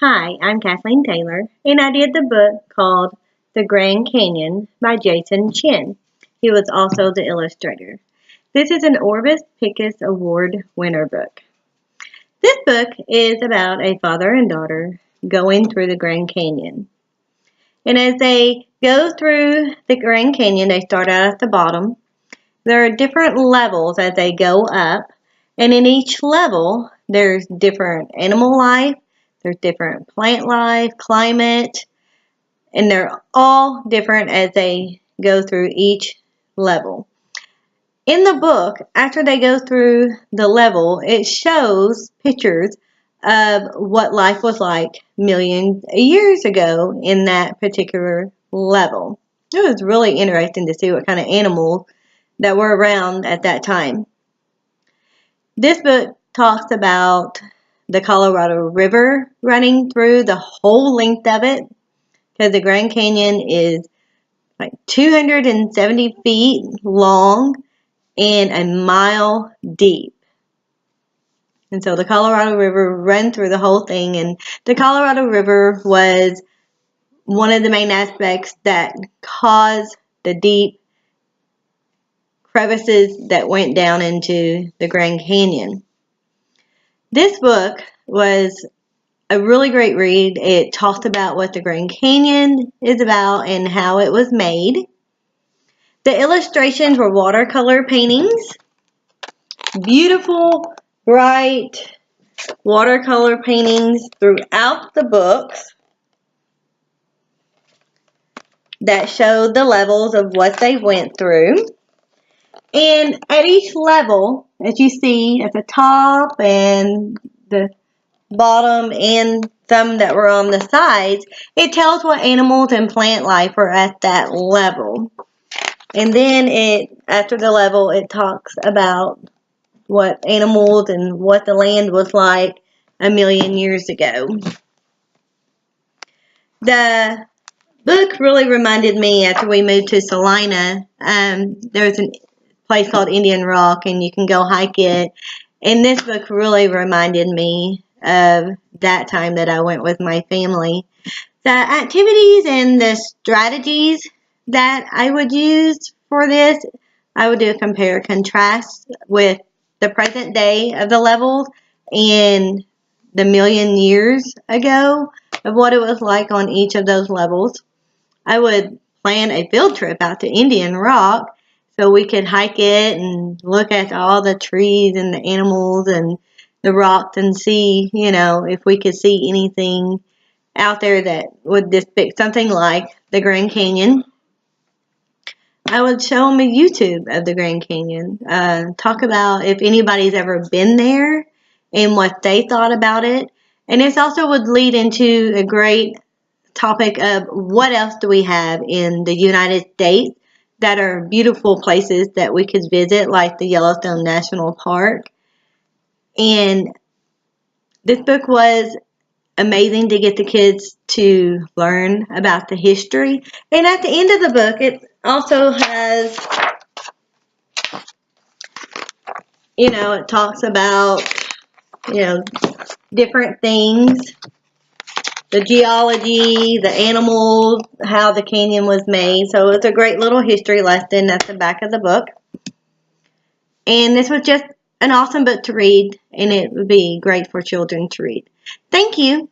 Hi, I'm Kathleen Taylor, and I did the book called The Grand Canyon by Jason Chin. He was also the illustrator. This is an Orvis Pickus Award winner book. This book is about a father and daughter going through the Grand Canyon. And as they go through the Grand Canyon, they start out at the bottom. There are different levels as they go up, and in each level, there's different animal life. There's different plant life, climate, and they're all different as they go through each level. In the book, after they go through the level, it shows pictures of what life was like millions of years ago in that particular level. It was really interesting to see what kind of animals that were around at that time. This book talks about the Colorado River running through the whole length of it, because the Grand Canyon is like 270 feet long and a mile deep. And so the Colorado River ran through the whole thing, and the Colorado River was one of the main aspects that caused the deep crevices that went down into the Grand Canyon. This book was a really great read. It talked about what the Grand Canyon is about and how it was made. The illustrations were watercolor paintings. Beautiful, bright watercolor paintings throughout the books that showed the levels of what they went through. And at each level, as you see at the top and the bottom and some that were on the sides, it tells what animals and plant life were at that level. And then after the level, it talks about what animals and what the land was like a million years ago. The book really reminded me after we moved to Salina. There's a place called Indian Rock, and you can go hike it. And this book really reminded me of that time that I went with my family. The activities and the strategies that I would use for this, I would do a compare contrast with the present day of the levels and the million years ago of what it was like on each of those levels. I would plan a field trip out to Indian Rock so we could hike it and look at all the trees and the animals and the rocks and see, if we could see anything out there that would depict something like the Grand Canyon. I would show them a YouTube of the Grand Canyon. Talk about if anybody's ever been there and what they thought about it. And this also would lead into a great topic of what else do we have in the United States that are beautiful places that we could visit, like the Yellowstone National Park. And this book was amazing to get the kids to learn about the history. And at the end of the book, it also has, it talks about, different things. The geology, the animals, how the canyon was made. So it's a great little history lesson at the back of the book. And this was just an awesome book to read, and it would be great for children to read. Thank you.